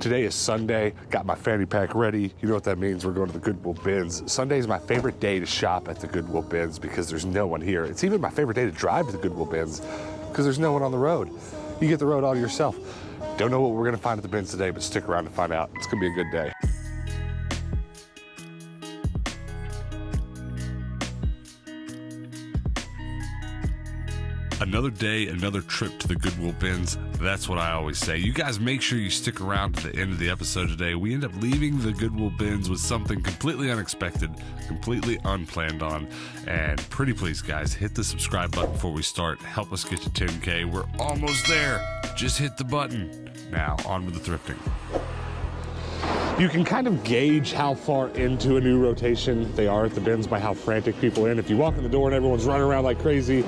Today is Sunday, got my fanny pack ready. You know what that means, we're going to the Goodwill Bins. Sunday is my favorite day to shop at the Goodwill Bins because there's no one here. It's even my favorite day to drive to the Goodwill Bins because there's no one on the road. You get the road all to yourself. Don't know what we're gonna find at the bins today, but stick around to find out. It's gonna be a good day. Another day, another trip to the Goodwill Bins. That's what I always say. You guys make sure you stick around to the end of the episode today. We end up leaving the Goodwill Bins with something completely unexpected, completely unplanned on. And pretty please, guys, hit the subscribe button before we start. Help us get to 10K. We're almost there. Just hit the button. Now, on with the thrifting. You can kind of gauge how far into a new rotation they are at the bins by how frantic people are in. If you walk in the door and everyone's running around like crazy,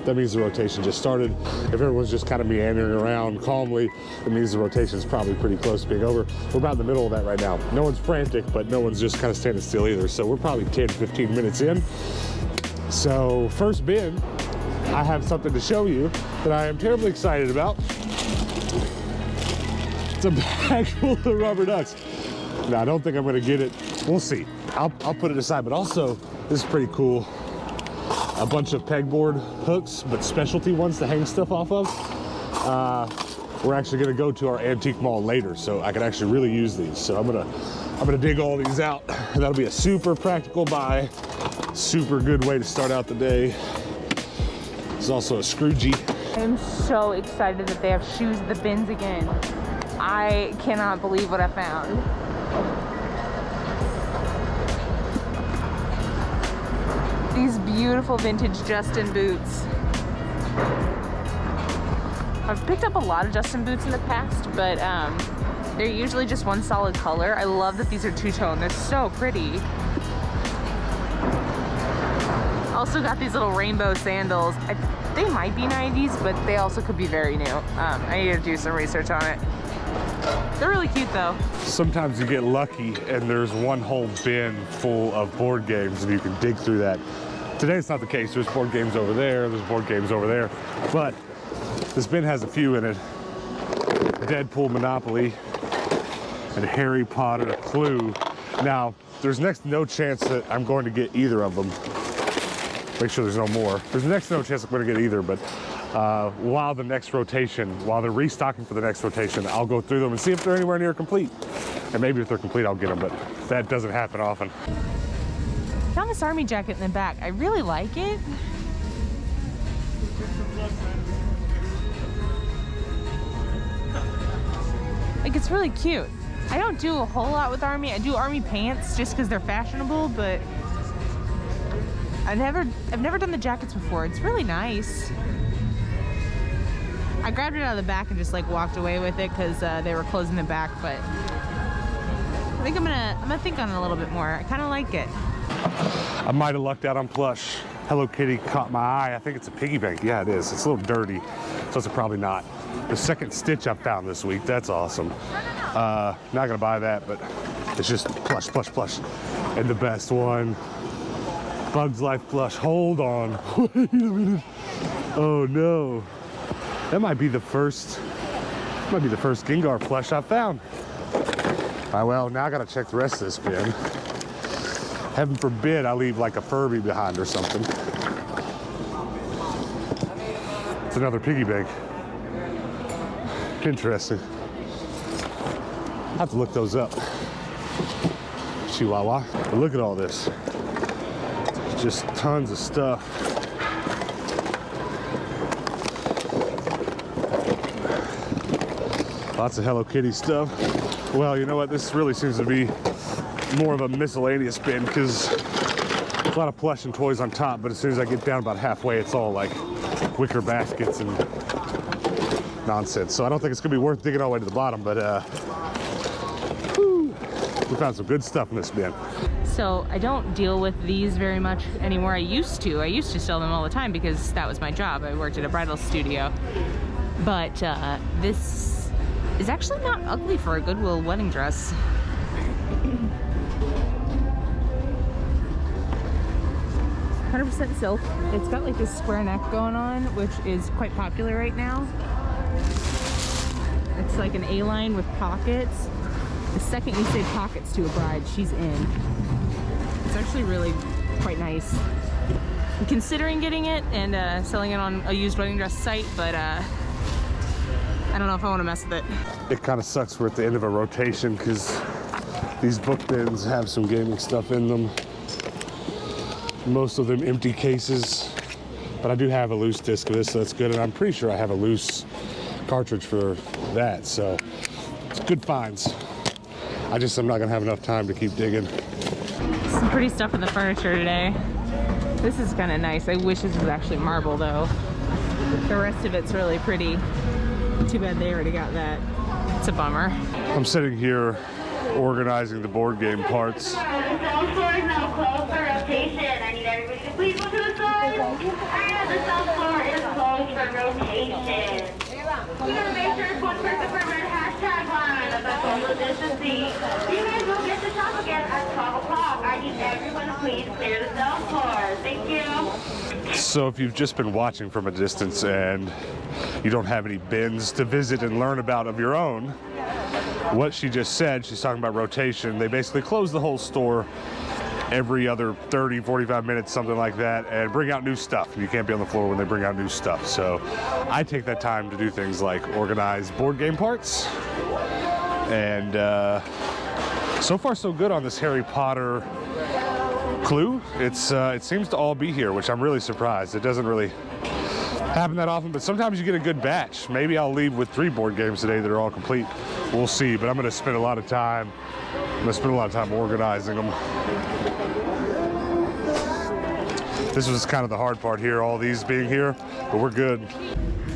that means the rotation just started. If everyone's just kind of meandering around calmly, it means the rotation is probably pretty close to being over. We're about in the middle of that right now. No one's frantic, but no one's just kind of standing still either. So we're probably 10, 15 minutes in. So first bin, I have something to show you that I am terribly excited about. It's a bag full of rubber ducks. Now, I don't think I'm gonna get it. We'll see. I'll put it aside, but also, this is pretty cool. A bunch of pegboard hooks, but specialty ones to hang stuff off of. We're actually gonna go to our antique mall later, so I can actually really use these. So I'm gonna dig all these out. That'll be a super practical buy. Super good way to start out the day. There's also a scroogey. I am so excited that they have shoes at the bins again. I cannot believe what I found. These beautiful vintage Justin boots. I've picked up a lot of Justin boots in the past, but they're usually just one solid color. I love that these are two-tone. They're so pretty. Also got these little rainbow sandals. They might be 90s, but they also could be very new. I need to do some research on it. They're really cute though. Sometimes you get lucky and there's one whole bin full of board games and you can dig through that. Today it's not the case. There's board games over there, there's board games over there, but this bin has a few in it. Deadpool Monopoly and Harry Potter Clue. Now, there's next to no chance that I'm going to get either of them. Make sure there's no more. There's next to no chance I'm going to get either, but while they're restocking for the next rotation, I'll go through them and see if they're anywhere near complete. And maybe if they're complete, I'll get them, but that doesn't happen often. Found this army jacket in the back. I really like it. Like, it's really cute. I don't do a whole lot with army. I do army pants just because they're fashionable, but I've never done the jackets before. It's really nice. I grabbed it out of the back and just like walked away with it because they were closing the back, but I think I'm gonna think on it a little bit more. I kind of like it. I might have lucked out on Plush. Hello Kitty caught my eye. I think it's a piggy bank. Yeah, it is. It's a little dirty, so it's probably not. The second Stitch I found this week. That's awesome. Not gonna buy that, but it's just Plush, Plush, Plush. And the best one, Bugs Life Plush. Hold on. Wait a minute. Oh no. That might be the first Gengar plush I found. Well, now I gotta check the rest of this bin. Heaven forbid I leave like a Furby behind or something. It's another piggy bank. Interesting. I have to look those up. Chihuahua. But look at all this. Just tons of stuff. Lots of Hello Kitty stuff. Well, you know what? This really seems to be more of a miscellaneous bin because a lot of plush and toys on top, but as soon as I get down about halfway, it's all like wicker baskets and nonsense. So I don't think it's gonna be worth digging all the way to the bottom, but we found some good stuff in this bin. So I don't deal with these very much anymore. I used to sell them all the time because that was my job. I worked at a bridal studio. But this is actually not ugly for a Goodwill wedding dress. 100% silk. It's got like this square neck going on, which is quite popular right now. It's like an A-line with pockets. The second you say pockets to a bride, she's in. It's actually really quite nice. I'm considering getting it and selling it on a used wedding dress site, but I don't know if I want to mess with it. It kind of sucks we're at the end of a rotation because these book bins have some gaming stuff in them. Most of them empty cases, but I do have a loose disc of this, so that's good. And I'm pretty sure I have a loose cartridge for that, so it's good finds. I'm not gonna have enough time to keep digging. Some pretty stuff in the furniture today. This is kind of nice. I wish this was actually marble though. The rest of it's really pretty. Too bad they already got that. It's a bummer. I'm sitting here organizing the board game parts. The sales floor is now closed for rotation. I need everybody to please move to the side. The sales floor is closed for rotation. You gotta make sure it's one person per red hashtag line of the social distancing. You guys will get to shop again at 12 o'clock. I need everyone to please clear the sales floor. Thank you. So if you've just been watching from a distance and you don't have any bins to visit and learn about of your own, what she just said, she's talking about rotation. They basically close the whole store every other 30, 45 minutes, something like that, and bring out new stuff. You can't be on the floor when they bring out new stuff. So I take that time to do things like organize board game parts. And so far so good on this Harry Potter clue. It seems to all be here, which I'm really surprised. It doesn't really happen that often, but sometimes you get a good batch. Maybe I'll leave with 3 board games today that are all complete. We'll see, but I'm gonna spend a lot of time organizing them. This was kind of the hard part here, all these being here, but we're good.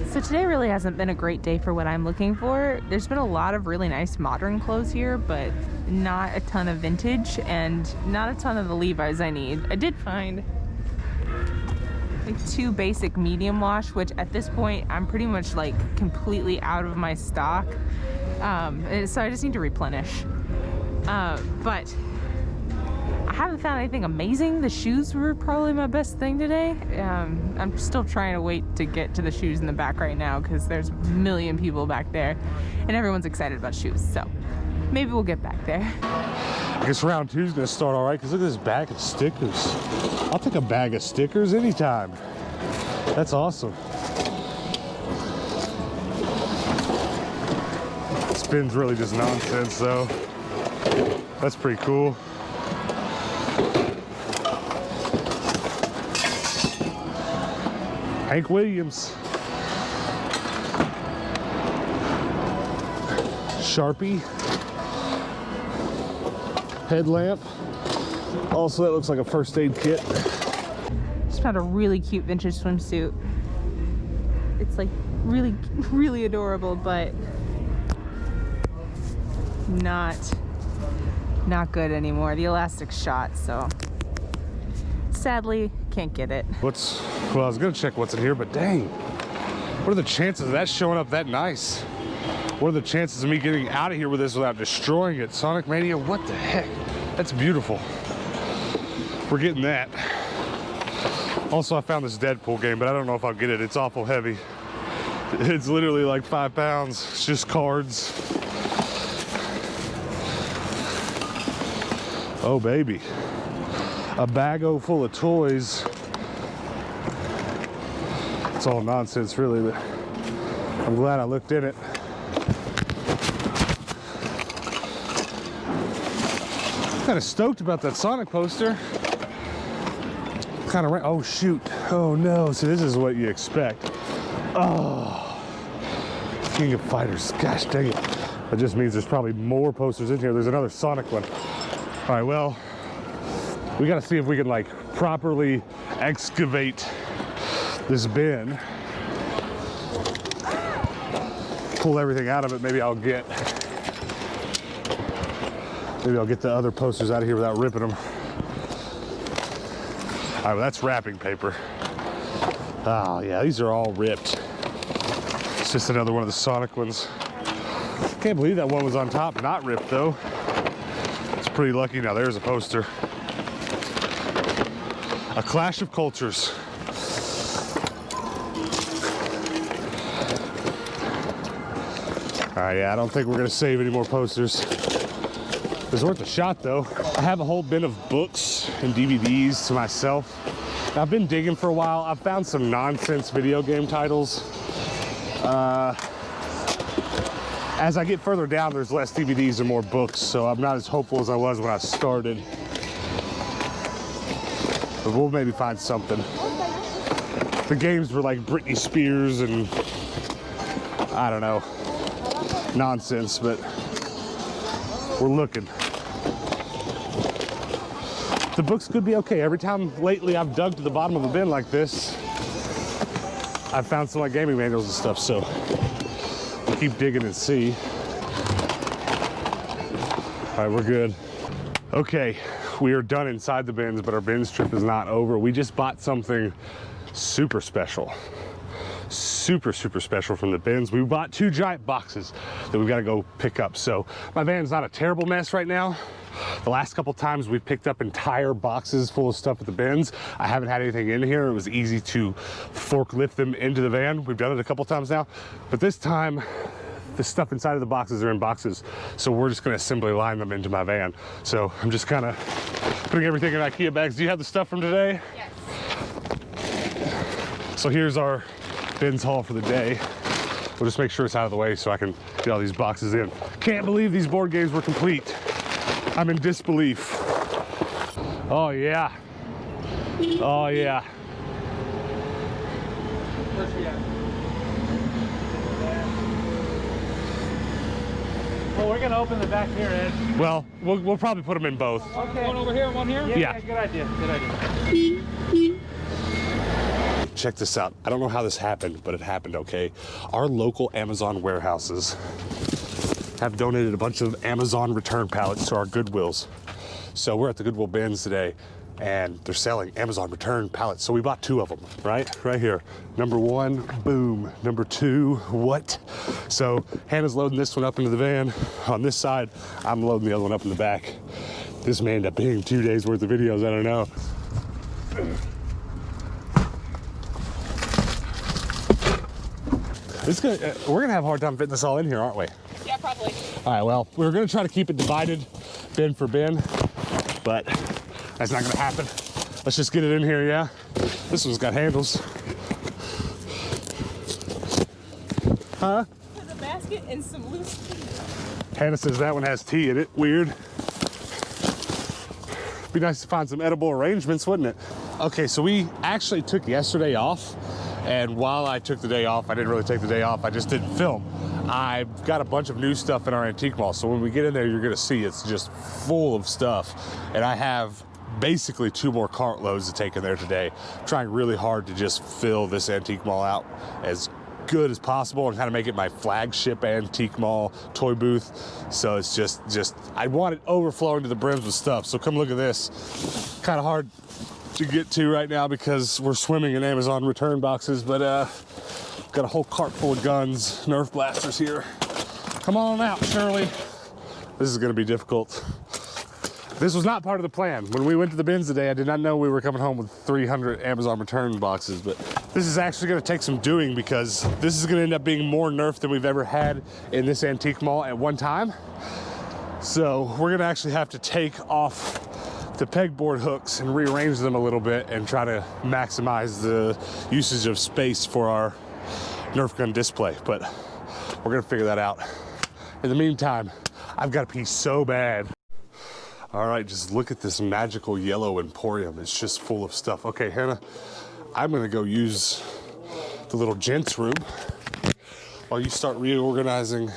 So today really hasn't been a great day for what I'm looking for. There's been a lot of really nice modern clothes here, but not a ton of vintage and not a ton of the Levi's I need. I did find like 2 basic medium wash, which at this point I'm pretty much like completely out of my stock. So I just need to replenish. But I haven't found anything amazing. The shoes were probably my best thing today. I'm still trying to wait to get to the shoes in the back right now because there's a million people back there and everyone's excited about shoes. So maybe we'll get back there. I guess round 2 is gonna start all right, because look at this bag of stickers. I'll take a bag of stickers anytime. That's awesome. Spin's really just nonsense though. That's pretty cool. Hank Williams. Sharpie. Headlamp. Also, that looks like a first aid kit. Just found a really cute vintage swimsuit. It's like really, really adorable, but not good anymore. The elastic shot, so sadly can't get it. Well, I was gonna check what's in here, but dang, what are the chances of that showing up that nice? What are the chances of me getting out of here with this without destroying it? Sonic Mania, what the heck? That's beautiful. We're getting that. Also, I found this Deadpool game, but I don't know if I'll get it. It's awful heavy. It's literally like 5 pounds. It's just cards. Oh, baby. A bag-o full of toys. It's all nonsense, really, but I'm glad I looked in it. Kind of stoked about that Sonic poster. Kind of, oh shoot, oh no, so this is what you expect. Oh, King of Fighters, gosh dang it. That just means there's probably more posters in here. There's another Sonic one. All right, well, we gotta see if we can like properly excavate this bin. Pull everything out of it, maybe I'll get the other posters out of here without ripping them. All right, well, that's wrapping paper. Oh yeah, these are all ripped. It's just another one of the Sonic ones. Can't believe that one was on top, not ripped though. It's pretty lucky. Now there's a poster. A Clash of Cultures. All right, yeah, I don't think we're gonna save any more posters. was worth a shot though. I have a whole bin of books and DVDs to myself. I've been digging for a while. I've found some nonsense video game titles. As I get further down, there's less DVDs and more books, so I'm not as hopeful as I was when I started. But we'll maybe find something. The games were like Britney Spears and I don't know, nonsense, but we're looking. The books could be okay. Every time lately I've dug to the bottom of a bin like this, I've found some like gaming manuals and stuff, so we'll keep digging and see. All right, we're good. Okay, we are done inside the bins, but our bins trip is not over. We just bought something super special. Super special from the bins. We bought 2 giant boxes that we've got to go pick up. So my van's not a terrible mess right now. The last couple times we've picked up entire boxes full of stuff at the bins. I haven't had anything in here. It was easy to forklift them into the van. We've done it a couple times now, but this time the stuff inside of the boxes are in boxes. So we're just gonna assembly line them into my van. So I'm just kind of putting everything in IKEA bags. Do you have the stuff from today? Yes. So here's our bins haul for the day. We'll just make sure it's out of the way so I can get all these boxes in. Can't believe these board games were complete. I'm in disbelief. Oh yeah. Oh yeah. Where's she at? Well, we're gonna open the back here, Ed. Well, we'll probably put them in both. Okay. One over here, one here? Yeah. Good idea, good idea. Check this out. I don't know how this happened, but it happened, okay? Our local Amazon warehouses have donated a bunch of Amazon return pallets to our Goodwills. So we're at the Goodwill bins today, and they're selling Amazon return pallets. So we bought 2 of them, right here. Number 1, boom. Number 2, what? So Hannah's loading this one up into the van on this side. I'm loading the other one up in the back. This may end up being 2 days worth of videos, I don't know. We're gonna have a hard time fitting this all in here, aren't we? Yeah, probably. All right, well, we're gonna try to keep it divided bin for bin, but that's not gonna happen. Let's just get it in here, yeah? This one's got handles. Huh? There's a basket and some loose tea. Hannah says that one has tea in it. Weird. Be nice to find some edible arrangements, wouldn't it? Okay, so we actually took yesterday off, and while I took the day off, I didn't really take the day off, I just didn't film. I've got a bunch of new stuff in our antique mall, so when we get in there, you're gonna see it's just full of stuff. And I have basically 2 more cart loads to take in there today. I'm trying really hard to just fill this antique mall out as good as possible and kind of make it my flagship antique mall toy booth. So it's just I want it overflowing to the brims with stuff. So come look at this. Kind of hard to get to right now because we're swimming in Amazon return boxes, but got a whole cart full of guns, Nerf blasters here. Come on out, Shirley. This is gonna be difficult. This was not part of the plan. When we went to the bins today, I did not know we were coming home with 300 Amazon return boxes, but this is actually gonna take some doing because this is gonna end up being more Nerf than we've ever had in this antique mall at one time. So we're gonna actually have to take off the pegboard hooks and rearrange them a little bit and try to maximize the usage of space for our Nerf gun display, but we're gonna figure that out. In the meantime, I've got to pee so bad. All right, just look at this magical yellow Emporium. It's just full of stuff. Okay, Hannah, I'm gonna go use the little gents room while you start reorganizing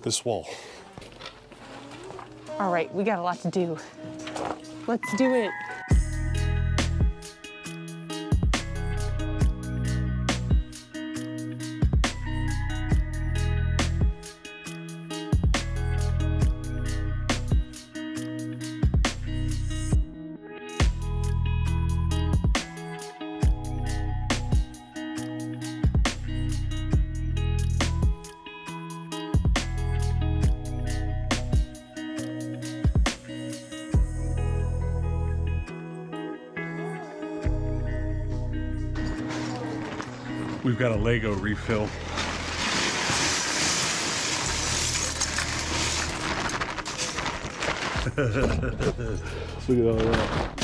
this wall. All right, we got a lot to do. Let's do it. We've got a Lego refill. Look at all that.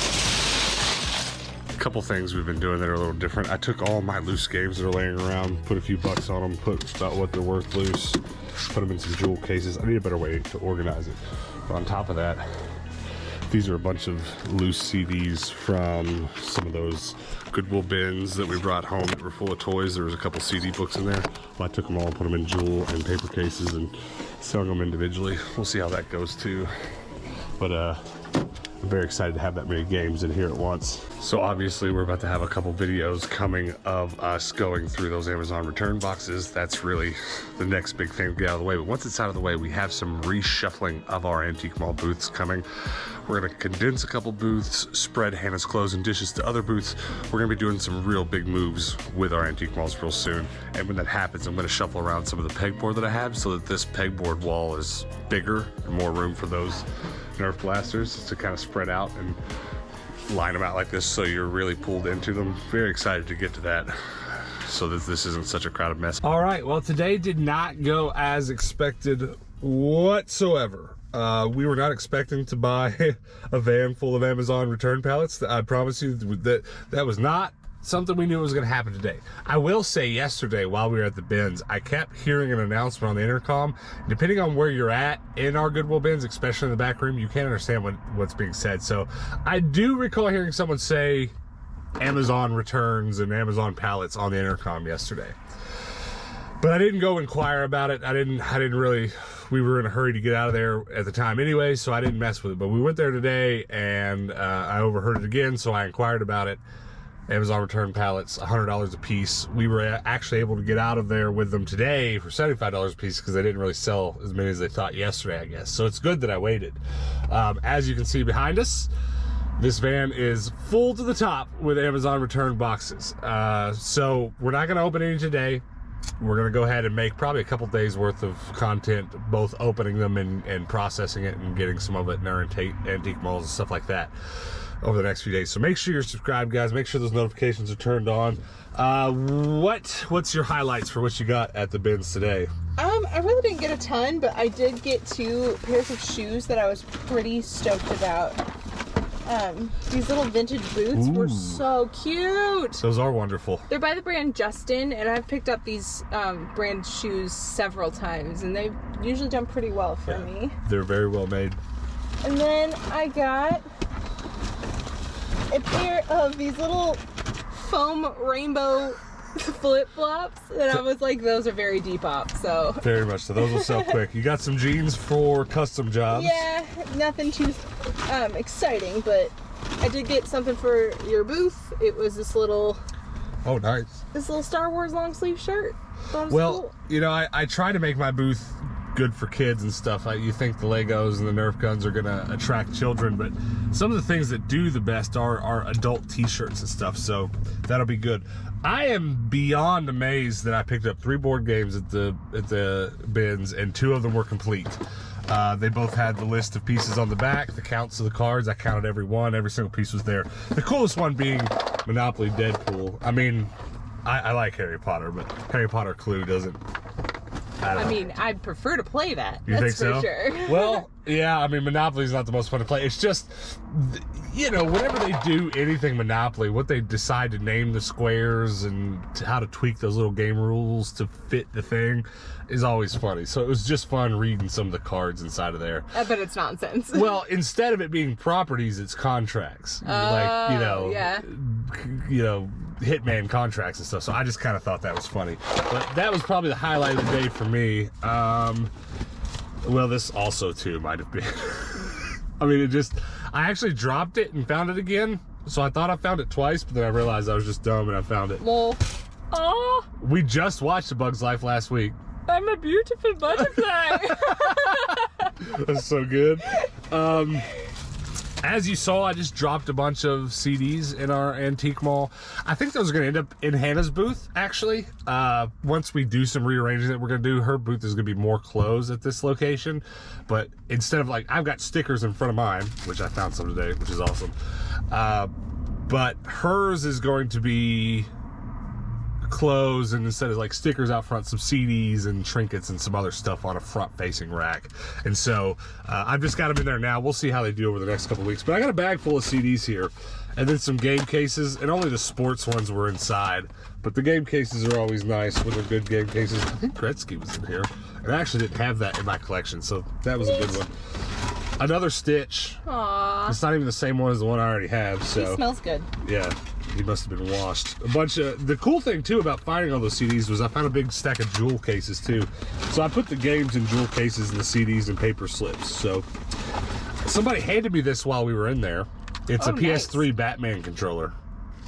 A couple things we've been doing that are a little different. I took all my loose games that are laying around, put a few bucks on them, put about what they're worth loose, put them in some jewel cases. I need a better way to organize it. But on top of that, these are a bunch of loose CDs from some of those Goodwill bins that we brought home that were full of toys. There was a couple CD books in there. Well, I took them all, put them in jewel and paper cases and selling them individually. We'll see how that goes too. But I'm very excited to have that many games in here at once. So obviously we're about to have a couple videos coming of us going through those Amazon return boxes. That's really the next big thing to get out of the way. But once it's out of the way, we have some reshuffling of our Antique Mall booths coming. We're gonna condense a couple booths, spread Hannah's clothes and dishes to other booths. We're gonna be doing some real big moves with our Antique Malls real soon. And when that happens, I'm gonna shuffle around some of the pegboard that I have so that this pegboard wall is bigger and more room for those Nerf blasters to kind of spread out and line them out like this so you're really pulled into them. Very excited to get to that so that this isn't such a crowded mess. All right, well, today did not go as expected whatsoever. We were not expecting to buy a van full of Amazon return pallets. I promise you that was not something we knew was going to happen today. I will say yesterday while we were at the bins, I kept hearing an announcement on the intercom. Depending on where you're at in our Goodwill bins, especially in the back room, you can't understand what's being said. So I do recall hearing someone say Amazon returns and Amazon pallets on the intercom yesterday. But I didn't go inquire about it. I didn't really, we were in a hurry to get out of there at the time anyway, so I didn't mess with it. But we went there today and I overheard it again, so I inquired about it. Amazon return pallets, $100 a piece. We were actually able to get out of there with them today for $75 a piece because they didn't really sell as many as they thought yesterday, I guess. So it's good that I waited. As you can see behind us, this van is full to the top with Amazon return boxes. So we're not gonna open any today. We're gonna go ahead and make probably a couple days worth of content, both opening them and processing it and getting some of it in our antique malls and stuff like that over the next few days. So make sure you're subscribed, guys. Make sure those notifications are turned on. What's your highlights for what you got at the bins today? I really didn't get a ton, but I did get 2 pairs of shoes that I was pretty stoked about. These little vintage boots were so cute. Those are wonderful. They're by the brand Justin, and I've picked up these brand shoes several times, and they've usually done pretty well for me. They're very well made. And then I got a pair of these little foam rainbow flip-flops, and I was like, those are very Depop, so. Very much so. Those will sell quick. You got some jeans for custom jobs. Yeah, nothing too exciting, but I did get something for your booth. It was this little... Oh, nice. This little Star Wars long sleeve shirt. Well, cool. You know, I try to make my booth good for kids and stuff. You think the Legos and the Nerf guns are gonna attract children, but some of the things that do the best are adult t-shirts and stuff, so that'll be good. I am beyond amazed that I picked up 3 board games at the bins, and 2 of them were complete. They both had the list of pieces on the back, the counts of the cards. I counted every one, every single piece was there. The coolest one being Monopoly Deadpool. I mean, I like Harry Potter, but Harry Potter Clue doesn't. I mean, I'd prefer to play that. You That's think so? for sure. Well, yeah, I mean, Monopoly's not the most fun to play. It's just, you know, whenever they do anything Monopoly, what they decide to name the squares and how to tweak those little game rules to fit the thing is always funny. So it was just fun reading some of the cards inside of there. I bet it's nonsense. Well, instead of it being properties, it's contracts. Like, you know, hitman contracts and stuff. So I just kind of thought that was funny. But that was probably the highlight of the day for me. Well, this also too might have been. I mean, I actually dropped it and found it again. So I thought I found it twice, but then I realized I was just dumb and I found it. Well, oh. We just watched A Bug's Life last week. I'm a beautiful butterfly. That's so good. As you saw, I just dropped a bunch of CDs in our antique mall. I think those are going to end up in Hannah's booth, actually. Once we do some rearranging that we're going to do, her booth is going to be more closed at this location. But instead of, like, I've got stickers in front of mine, which I found some today, which is awesome. But hers is going to be clothes, and instead of like stickers out front, some CDs and trinkets and some other stuff on a front-facing rack. And so I've just got them in there now. We'll see how they do over the next couple weeks. But I got a bag full of CDs here, and then some game cases, and only the sports ones were inside. But the game cases are always nice when they're good game cases. I think Gretzky was in here, and I actually didn't have that in my collection, so that was a good one. Another Stitch. Aww. It's not even the same one as the one I already have. So He smells good. yeah, he must have been washed. A bunch of the cool thing too about finding all those CDs was I found a big stack of jewel cases too. So I put the games in jewel cases and the CDs in paper slips. So somebody handed me this while we were in there. It's a PS3 nice. Batman controller.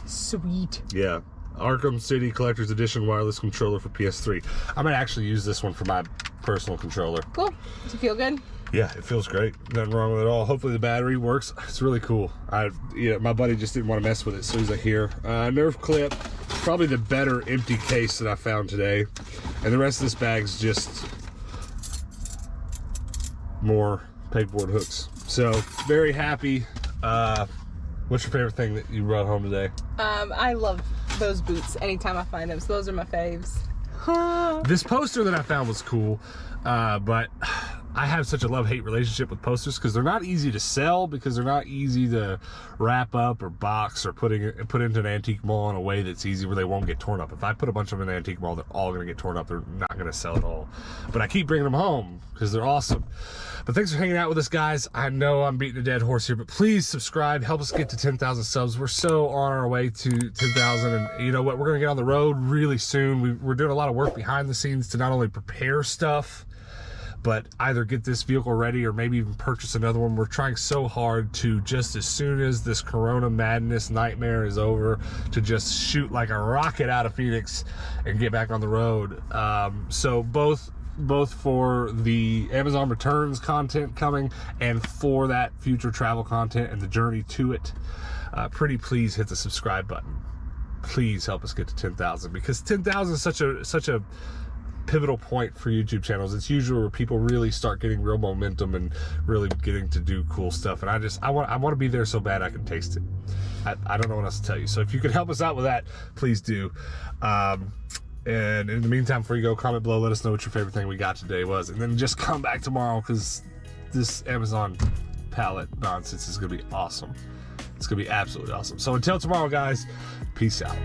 Sweet. Yeah. Arkham City Collector's Edition wireless controller for PS3. I might actually use this one for my personal controller. Cool. Does it feel good? Yeah, it feels great. Nothing wrong with it at all. Hopefully the battery works. It's really cool. My buddy just didn't want to mess with it, so he's like, here. Nerf clip. Probably the better empty case that I found today. And the rest of this bag's just more pegboard hooks. So, very happy. What's your favorite thing that you brought home today? I love those boots anytime I find them, so those are my faves. This poster that I found was cool, but I have such a love-hate relationship with posters because they're not easy to sell, because they're not easy to wrap up or box or put into an antique mall in a way that's easy where they won't get torn up. If I put a bunch of them in an antique mall, they're all going to get torn up. They're not going to sell at all. But I keep bringing them home because they're awesome. But thanks for hanging out with us, guys. I know I'm beating a dead horse here, but please subscribe. Help us get to 10,000 subs. We're so on our way to 10,000. And you know what? We're going to get on the road really soon. We're doing a lot of work behind the scenes to not only prepare stuff, but either get this vehicle ready or maybe even purchase another one. We're trying so hard to, just as soon as this Corona madness nightmare is over, to just shoot like a rocket out of Phoenix and get back on the road. So both for the Amazon returns content coming and for that future travel content and the journey to it, pretty please hit the subscribe button. Please help us get to 10,000, because 10,000 is such a pivotal point for YouTube channels. It's usually where people really start getting real momentum and really getting to do cool stuff. And I want to be there so bad I can taste it. I don't know what else to tell you. So if you could help us out with that, please do. And in the meantime, before you go, comment below, let us know what your favorite thing we got today was, and then just come back tomorrow, because this Amazon pallet nonsense is gonna be awesome. It's gonna be absolutely awesome. So until tomorrow, guys, peace out.